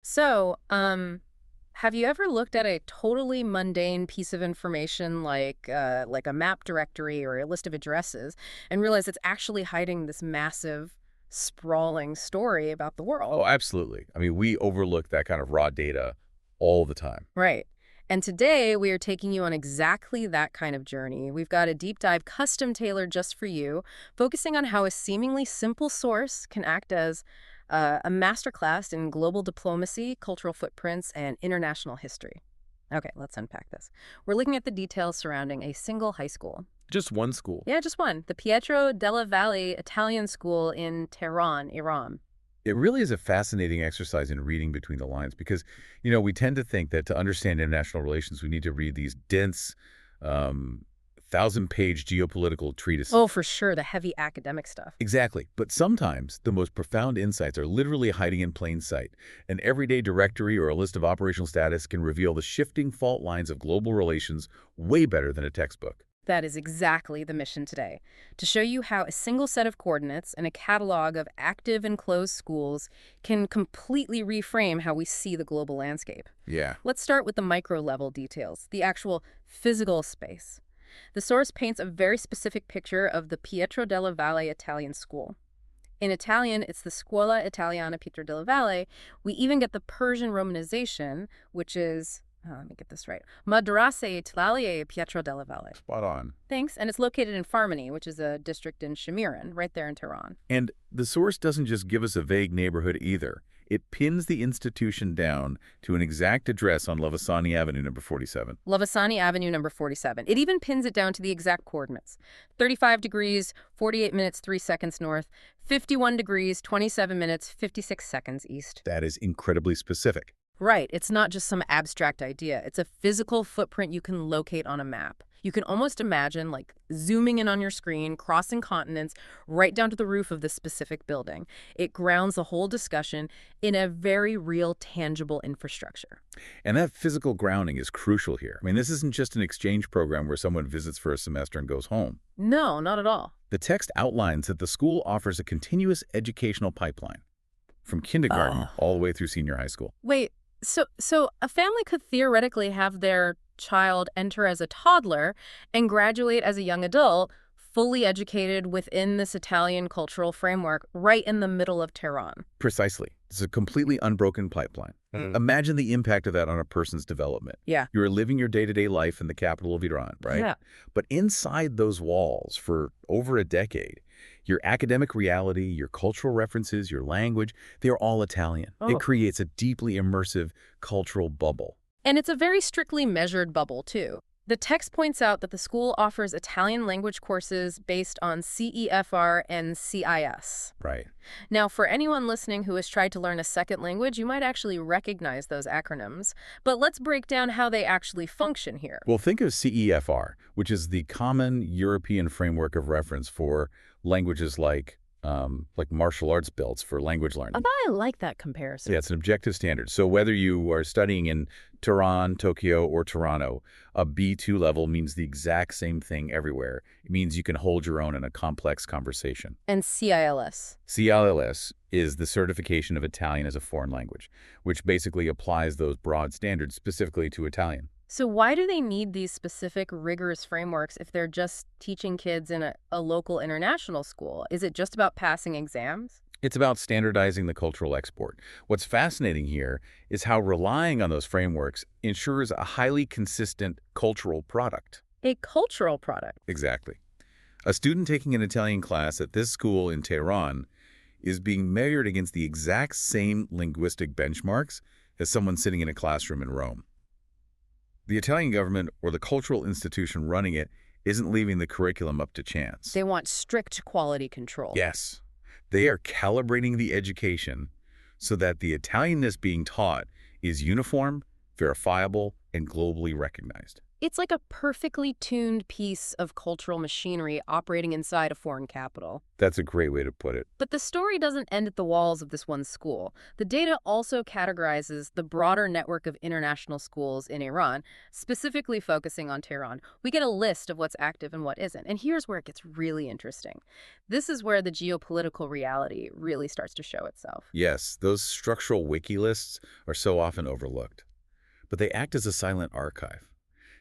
So, have you ever looked at a totally mundane piece of information like a map directory or a list of addresses and realized it's actually hiding this massive, sprawling story about the world? Oh, absolutely. I mean, we overlook that kind of raw data all the time. Right. And today we are taking you on exactly that kind of journey. We've got a deep dive custom tailored just for you, focusing on how a seemingly simple source can act as a masterclass in global diplomacy, cultural footprints, and international history. Okay, let's unpack this. We're looking at the details surrounding a single high school. Just one school. Yeah, just one. The Pietro della Valle Italian School in Tehran, Iran. It really is a fascinating exercise in reading between the lines because, we tend to think that to understand international relations, we need to read these dense, 1,000-page geopolitical treatises. Oh, for sure, the heavy academic stuff. Exactly. But sometimes the most profound insights are literally hiding in plain sight. An everyday directory or a list of operational status can reveal the shifting fault lines of global relations way better than a textbook. That is exactly the mission today, to show you how a single set of coordinates and a catalog of active and closed schools can completely reframe how we see the global landscape. Yeah. Let's start with the micro-level details, the actual physical space. The source paints a very specific picture of the Pietro della Valle Italian School. In Italian, it's the Scuola Italiana Pietro della Valle. We even get the Persian romanization, which is, let me get this right, Madrasa Italia Pietro della Valle. Spot on. Thanks. And it's located in Farmani, which is a district in Shamiran, right there in Tehran. And the source doesn't just give us a vague neighborhood either. It pins the institution down to an exact address on Lavasani Avenue, number 47. Lavasani Avenue, number 47. It even pins it down to the exact coordinates. 35 degrees, 48 minutes, 3 seconds north. 51 degrees, 27 minutes, 56 seconds east. That is incredibly specific. Right. It's not just some abstract idea. It's a physical footprint you can locate on a map. You can almost imagine, like, zooming in on your screen, crossing continents, right down to the roof of this specific building. It grounds the whole discussion in a very real, tangible infrastructure. And that physical grounding is crucial here. I mean, this isn't just an exchange program where someone visits for a semester and goes home. No, not at all. The text outlines that the school offers a continuous educational pipeline from kindergarten all the way through senior high school. Wait, so a family could theoretically have their child enter as a toddler and graduate as a young adult, fully educated within this Italian cultural framework right in the middle of Tehran. Precisely. It's a completely unbroken pipeline. Imagine the impact of that on a person's development. Yeah. You're living your day-to-day life in the capital of Iran, right? Yeah. But inside those walls for over a decade, your academic reality, your cultural references, your language, they're all Italian. Oh. It creates a deeply immersive cultural bubble. And it's a very strictly measured bubble, too. The text points out that the school offers Italian language courses based on CEFR and CIS. Right. Now, for anyone listening who has tried to learn a second language, you might actually recognize those acronyms. But let's break down how they actually function here. Well, think of CEFR, which is the common European framework of reference for languages like martial arts belts for language learning. Oh, I like that comparison. Yeah, it's an objective standard. So whether you are studying in Tehran, Tokyo, or Toronto, a B2 level means the exact same thing everywhere. It means you can hold your own in a complex conversation. And CILS. CILS is the certification of Italian as a foreign language, which basically applies those broad standards specifically to Italian. So why do they need these specific rigorous frameworks if they're just teaching kids in a local international school? Is it just about passing exams? It's about standardizing the cultural export. What's fascinating here is how relying on those frameworks ensures a highly consistent cultural product. A cultural product. Exactly. A student taking an Italian class at this school in Tehran is being measured against the exact same linguistic benchmarks as someone sitting in a classroom in Rome. The Italian government or the cultural institution running it isn't leaving the curriculum up to chance. They want strict quality control. Yes. They are calibrating the education so that the Italianness being taught is uniform, verifiable, and globally recognized. It's like a perfectly tuned piece of cultural machinery operating inside a foreign capital. That's a great way to put it. But the story doesn't end at the walls of this one school. The data also categorizes the broader network of international schools in Iran, specifically focusing on Tehran. We get a list of what's active and what isn't. And here's where it gets really interesting. This is where the geopolitical reality really starts to show itself. Yes, those structural wiki lists are so often overlooked. But they act as a silent archive.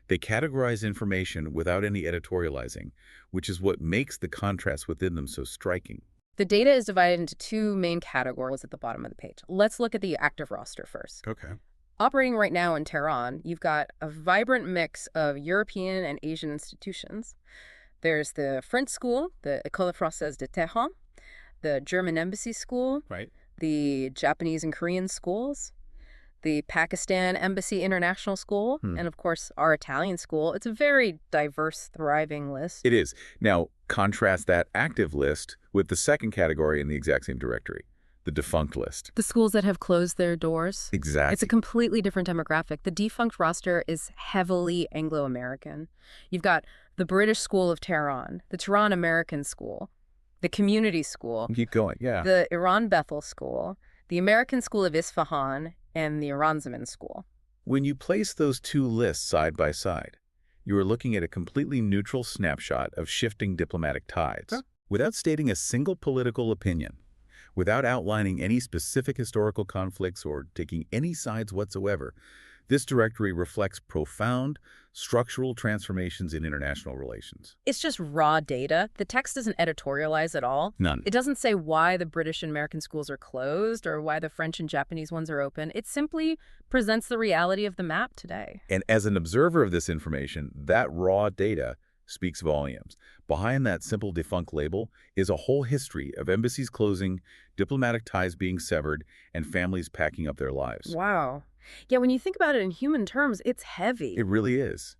They categorize information without any editorializing, which is what makes the contrast within them so striking. The data is divided into two main categories at the bottom of the page. Let's look at the active roster first. Okay. Operating right now in Tehran, you've got a vibrant mix of European and Asian institutions. There's the French school, the École Française de Tehran, the German Embassy School, Right. the Japanese and Korean schools, the Pakistan Embassy International School, and of course our Italian school. It's a very diverse, thriving list. It is. Now, contrast that active list with the second category in the exact same directory, the defunct list. The schools that have closed their doors. Exactly. It's a completely different demographic. The defunct roster is heavily Anglo-American. You've got the British School of Tehran, the Tehran American School, the Community School, Keep going, yeah. the Iran Bethel School, the American School of Isfahan, and the Iran Zaman School. When you place those two lists side by side, you are looking at a completely neutral snapshot of shifting diplomatic tides. Huh? Without stating a single political opinion, without outlining any specific historical conflicts or taking any sides whatsoever, this directory reflects profound structural transformations in international relations. It's just raw data. The text doesn't editorialize at all. None. It doesn't say why the British and American schools are closed or why the French and Japanese ones are open. It simply presents the reality of the map today. And as an observer of this information, that raw data speaks volumes. Behind that simple defunct label is a whole history of embassies closing, diplomatic ties being severed, and families packing up their lives. Wow. Yeah, when you think about it in human terms, it's heavy. It really is.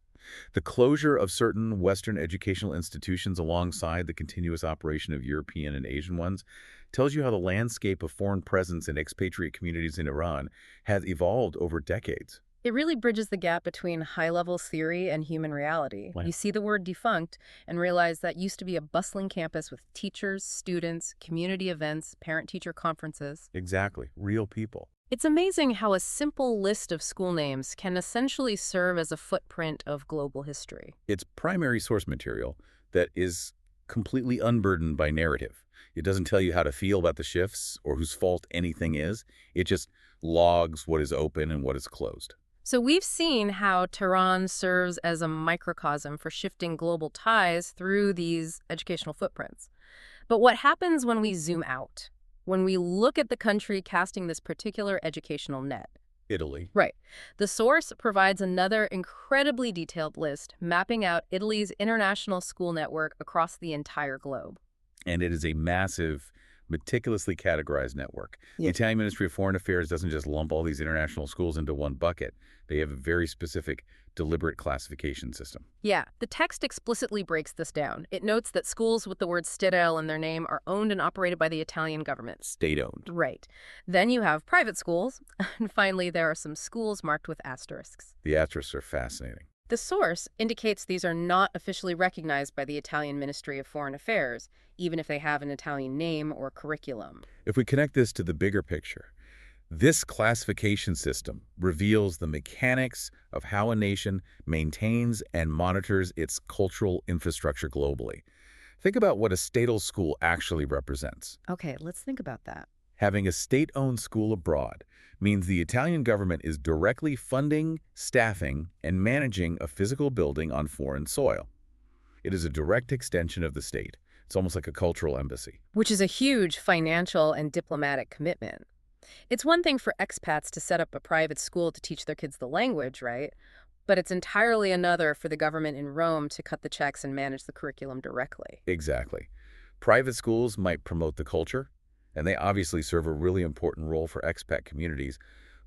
The closure of certain Western educational institutions alongside the continuous operation of European and Asian ones tells you how the landscape of foreign presence and expatriate communities in Iran has evolved over decades. It really bridges the gap between high-level theory and human reality. Wow. You see the word defunct and realize that used to be a bustling campus with teachers, students, community events, parent-teacher conferences. Exactly. Real people. It's amazing how a simple list of school names can essentially serve as a footprint of global history. It's primary source material that is completely unburdened by narrative. It doesn't tell you how to feel about the shifts or whose fault anything is. It just logs what is open and what is closed. So we've seen how Tehran serves as a microcosm for shifting global ties through these educational footprints. But what happens when we zoom out? When we look at the country casting this particular educational net? Italy. Right. The source provides another incredibly detailed list mapping out Italy's international school network across the entire globe. And it is a massive, meticulously categorized network. Yeah. The Italian Ministry of Foreign Affairs doesn't just lump all these international schools into one bucket. They have a very specific, deliberate classification system. Yeah, the text explicitly breaks this down. It notes that schools with the word Statal in their name are owned and operated by the Italian government. State-owned. Right. Then you have private schools, and finally there are some schools marked with asterisks. The asterisks are fascinating. The source indicates these are not officially recognized by the Italian Ministry of Foreign Affairs, even if they have an Italian name or curriculum. If we connect this to the bigger picture, this classification system reveals the mechanics of how a nation maintains and monitors its cultural infrastructure globally. Think about what a statal school actually represents. Okay, let's think about that. Having a state-owned school abroad means the Italian government is directly funding, staffing, and managing a physical building on foreign soil. It is a direct extension of the state. It's almost like a cultural embassy. Which is a huge financial and diplomatic commitment. It's one thing for expats to set up a private school to teach their kids the language, right? But it's entirely another for the government in Rome to cut the checks and manage the curriculum directly. Exactly. Private schools might promote the culture, and they obviously serve a really important role for expat communities,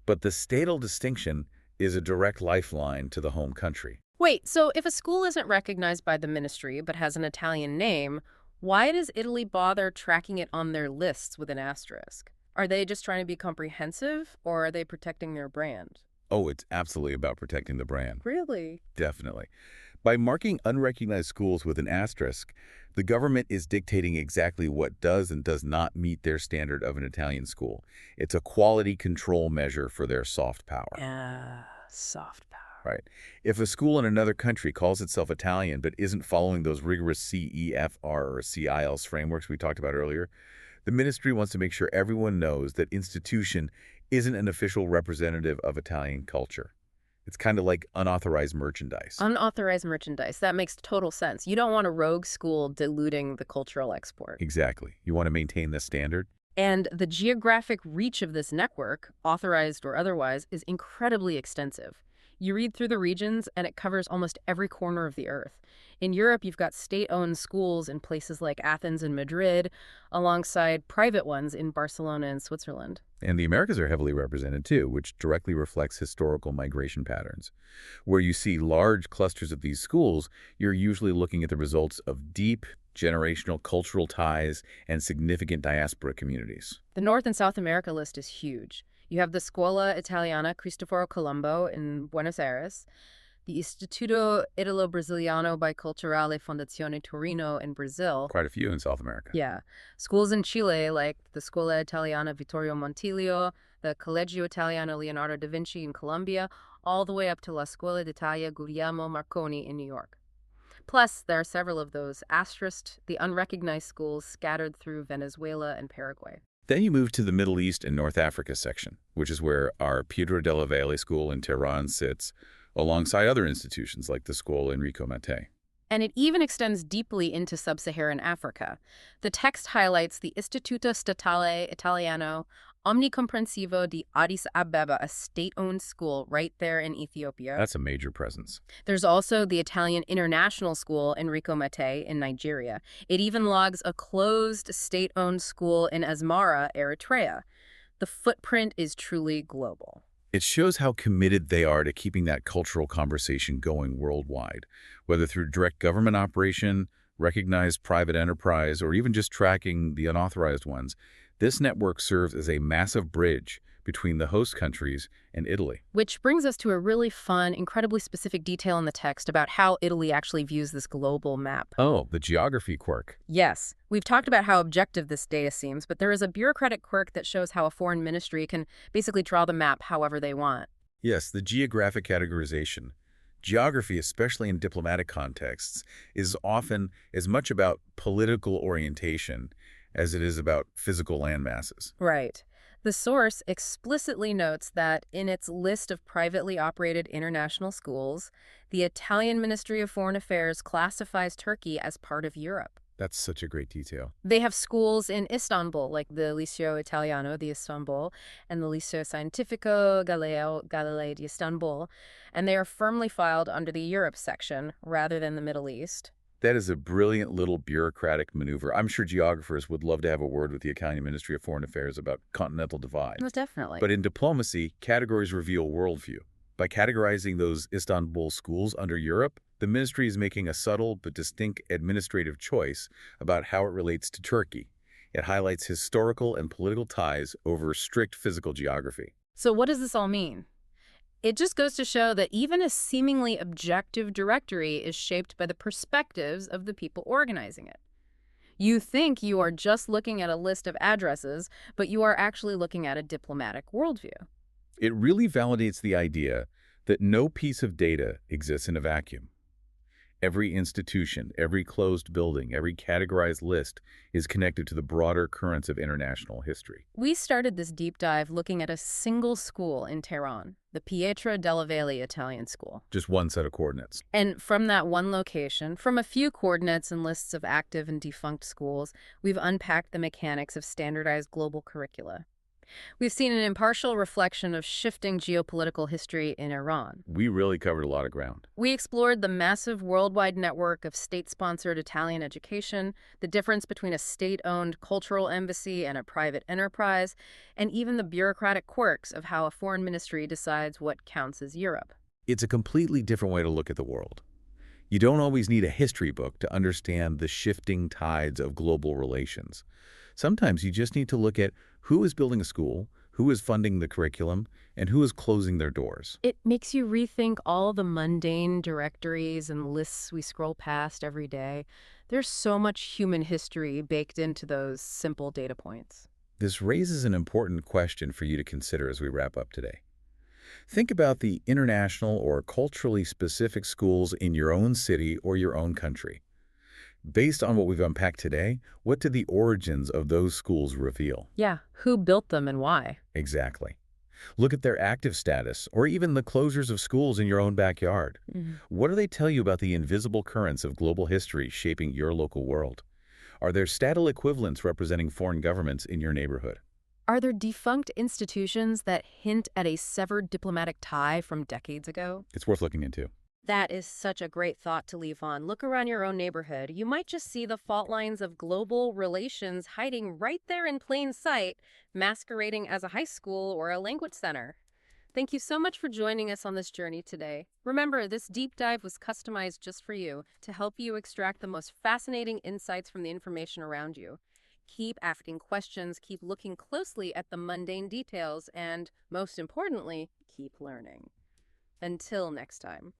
but the statal distinction is a direct lifeline to the home country. Wait, so if a school isn't recognized by the ministry but has an Italian name, why does Italy bother tracking it on their lists with an asterisk? Are they just trying to be comprehensive, or are they protecting their brand? Oh, it's absolutely about protecting the brand. Really? Definitely. By marking unrecognized schools with an asterisk, the government is dictating exactly what does and does not meet their standard of an Italian school. It's a quality control measure for their soft power. Soft power. Right. If a school in another country calls itself Italian but isn't following those rigorous CEFR or CILS frameworks we talked about earlier, the ministry wants to make sure everyone knows that institution isn't an official representative of Italian culture. It's kind of like unauthorized merchandise. Unauthorized merchandise. That makes total sense. You don't want a rogue school diluting the cultural export. Exactly. You want to maintain this standard? And the geographic reach of this network, authorized or otherwise, is incredibly extensive. You read through the regions, and it covers almost every corner of the earth. In Europe, you've got state-owned schools in places like Athens and Madrid, alongside private ones in Barcelona and Switzerland. And the Americas are heavily represented too, which directly reflects historical migration patterns. Where you see large clusters of these schools, you're usually looking at the results of deep, generational cultural ties and significant diaspora communities. The North and South America list is huge. You have the Scuola Italiana Cristoforo Colombo in Buenos Aires, the Istituto Italo-Brasiliano Biculturale Fondazione Torino in Brazil. Quite a few in South America. Yeah. Schools in Chile like the Scuola Italiana Vittorio Montiglio, the Collegio Italiano Leonardo da Vinci in Colombia, all the way up to La Scuola d'Italia Guglielmo Marconi in New York. Plus, there are several of those asterisked, the unrecognized schools scattered through Venezuela and Paraguay. Then you move to the Middle East and North Africa section, which is where our Pietro della Valle School in Tehran sits, alongside other institutions like the Scuola Enrico Mattei. And it even extends deeply into sub-Saharan Africa. The text highlights the Istituto Statale Italiano Omnicomprensivo di Addis Abeba, a state-owned school right there in Ethiopia. That's a major presence. There's also the Italian International School Enrico Mattei in Nigeria. It even logs a closed state-owned school in Asmara, Eritrea. The footprint is truly global. It shows how committed they are to keeping that cultural conversation going worldwide, whether through direct government operation, recognized private enterprise, or even just tracking the unauthorized ones. This network serves as a massive bridge between the host countries and Italy. Which brings us to a really fun, incredibly specific detail in the text about how Italy actually views this global map. Oh, the geography quirk. Yes. We've talked about how objective this data seems, but there is a bureaucratic quirk that shows how a foreign ministry can basically draw the map however they want. Yes, the geographic categorization. Geography, especially in diplomatic contexts, is often as much about political orientation as it is about physical land masses. Right. The source explicitly notes that in its list of privately operated international schools, the Italian Ministry of Foreign Affairs classifies Turkey as part of Europe. That's such a great detail. They have schools in Istanbul, like the Liceo Italiano di Istanbul and the Liceo Scientifico Galilei di Istanbul, and they are firmly filed under the Europe section rather than the Middle East. That is a brilliant little bureaucratic maneuver. I'm sure geographers would love to have a word with the Italian Ministry of Foreign Affairs about continental divide. Most definitely. But in diplomacy, categories reveal worldview. By categorizing those Istanbul schools under Europe, the ministry is making a subtle but distinct administrative choice about how it relates to Turkey. It highlights historical and political ties over strict physical geography. So what does this all mean? It just goes to show that even a seemingly objective directory is shaped by the perspectives of the people organizing it. You think you are just looking at a list of addresses, but you are actually looking at a diplomatic worldview. It really validates the idea that no piece of data exists in a vacuum. Every institution, every closed building, every categorized list is connected to the broader currents of international history. We started this deep dive looking at a single school in Tehran, the Pietro della Valle Italian School. Just one set of coordinates. And from that one location, from a few coordinates and lists of active and defunct schools, we've unpacked the mechanics of standardized global curricula. We've seen an impartial reflection of shifting geopolitical history in Iran. We really covered a lot of ground. We explored the massive worldwide network of state-sponsored Italian education, the difference between a state-owned cultural embassy and a private enterprise, and even the bureaucratic quirks of how a foreign ministry decides what counts as Europe. It's a completely different way to look at the world. You don't always need a history book to understand the shifting tides of global relations. Sometimes you just need to look at who is building a school, who is funding the curriculum, and who is closing their doors. It makes you rethink all the mundane directories and lists we scroll past every day. There's so much human history baked into those simple data points. This raises an important question for you to consider as we wrap up today. Think about the international or culturally specific schools in your own city or your own country. Based on what we've unpacked today, what do the origins of those schools reveal? Yeah, who built them and why? Exactly. Look at their active status, or even the closures of schools in your own backyard. What do they tell you about the invisible currents of global history shaping your local world? Are there Statal equivalents representing foreign governments in your neighborhood? Are there defunct institutions that hint at a severed diplomatic tie from decades ago? It's worth looking into. That is such a great thought to leave on. Look around your own neighborhood. You might just see the fault lines of global relations hiding right there in plain sight, masquerading as a high school or a language center. Thank you so much for joining us on this journey today. Remember, this deep dive was customized just for you to help you extract the most fascinating insights from the information around you. Keep asking questions, keep looking closely at the mundane details, and most importantly, keep learning. Until next time.